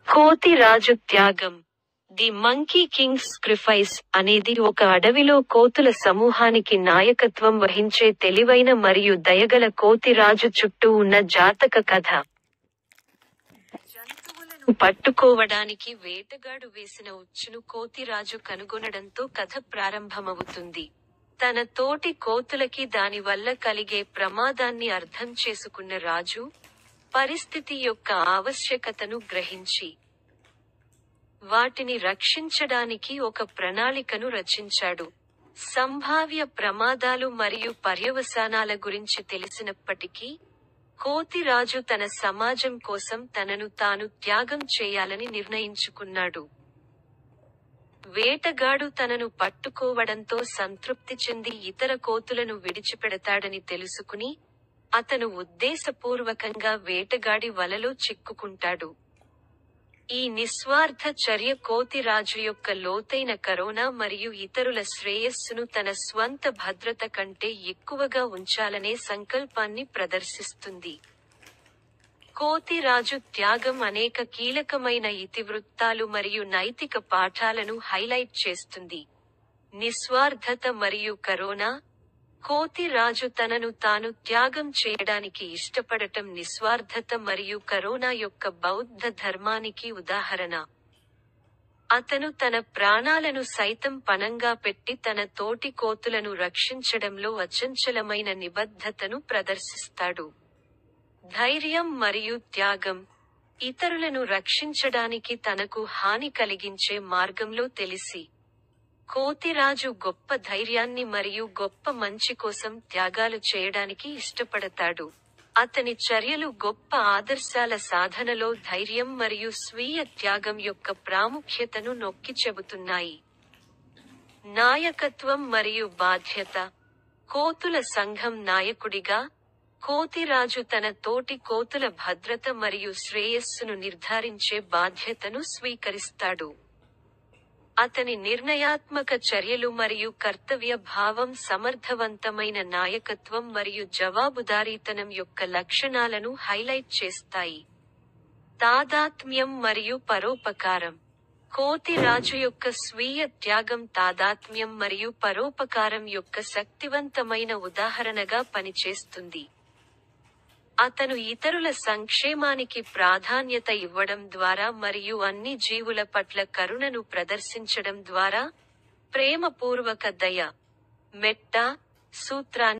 కోతి రాజు త్యాగం. The monkey Kings sacrifice అనేది ఒక అడవిలో కోతుల సమూహానికి నాయకత్వం వహించే తెలివైన మరియు దయగల కోతి రాజు చుట్టూ ఉన్న జాతక కథ. జంతువులను పట్టుకోవడానికి వేటగాడు వేసిన ఉచ్చును కోతిరాజు కనుగొనడంతో కథ ప్రారంభమవుతుంది. తన తోటి కోతులకి దాని వల్ల కలిగే ప్రమాదాన్ని అర్థం చేసుకున్న రాజు, పరిస్థితి యొక్క ఆవశ్యకతను గ్రహించి వాటిని రక్షించడానికి ఒక ప్రణాళికను రచించాడు. సంభావ్య ప్రమాదాలు మరియు పర్యవసానాల గురించి తెలిసినప్పటికీ, కోతిరాజు తన సమాజం కోసం తనను తాను త్యాగం చేయాలని నిర్ణయించుకున్నాడు. వేటగాడు తనను పట్టుకోవడంతో సంతృప్తి చెంది ఇతర కోతులను విడిచిపెడతాడని తెలుసుకుని, అతను ఉద్దేశపూర్వకంగా వేటగాడి వలలో చిక్కుకుంటాడు. ఈ నిస్వార్థ చర్య కోతిరాజు యొక్క లోతైన కరుణ మరియు ఇతరుల శ్రేయస్సును తన స్వంత భద్రత కంటే ఎక్కువగా ఉంచాలనే సంకల్పాన్ని ప్రదర్శిస్తుంది. కోతిరాజు త్యాగం అనేక కీలకమైన ఇతివృత్తాలు మరియు నైతిక పాఠాలను హైలైట్ చేస్తుంది. నిస్వార్థత మరియు కరుణ. కోతిరాజు తనను తాను త్యాగం చేయడానికి ఇష్టపడటం నిస్వార్థత మరియు కరుణ యొక్క బౌద్ధ ధర్మానికి ఉదాహరణ. అతను తన ప్రాణాలను సైతం పణంగా పెట్టి తన తోటి కోతులను రక్షించడంలో అచంచలమైన నిబద్ధతను ప్రదర్శిస్తాడు. ధైర్యం మరియు త్యాగం. ఇతరులను రక్షించడానికి తనకు హాని కలిగించే మార్గంలో తెలిసి, కోతిరాజు గొప్ప ధైర్యాన్ని మరియు గొప్ప మంచి కోసం త్యాగాలు చేయడానికి ఇష్టపడతాడు. అతని చర్యలు గొప్ప ఆదర్శాల సాధనలో ధైర్యం మరియు స్వీయ త్యాగం యొక్క ప్రాముఖ్యతను నొక్కి చెబుతున్నాయి. నాయకత్వం మరియు బాధ్యత. కోతుల సంఘం నాయకుడిగా, కోతిరాజు తన తోటి కోతుల భద్రత మరియు శ్రేయస్సును నిర్ధారించే బాధ్యతను స్వీకరిస్తాడు. అతని నిర్ణయాత్మక చర్యలు మరియు కర్తవ్య భావం సమర్థవంతమైన నాయకత్వం మరియు జవాబుదారీతనం యొక్క లక్షణాలను హైలైట్ చేస్తాయి. తాదాత్మ్యం మరియు పరోపకారం. కోతిరాజు యొక్క స్వీయ త్యాగం తాదాత్మ్యం మరియు పరోపకారం యొక్క శక్తివంతమైన ఉదాహరణగా పనిచేస్తుంది. అతను ఇతరుల సంక్షేమానికి ప్రాధాన్యత ఇవ్వడం ద్వారా మరియు అన్ని జీవుల పట్ల కరుణను ప్రదర్శించడం ద్వారా, ప్రేమపూర్వక దయ, మెట్ట సూత్రాన్ని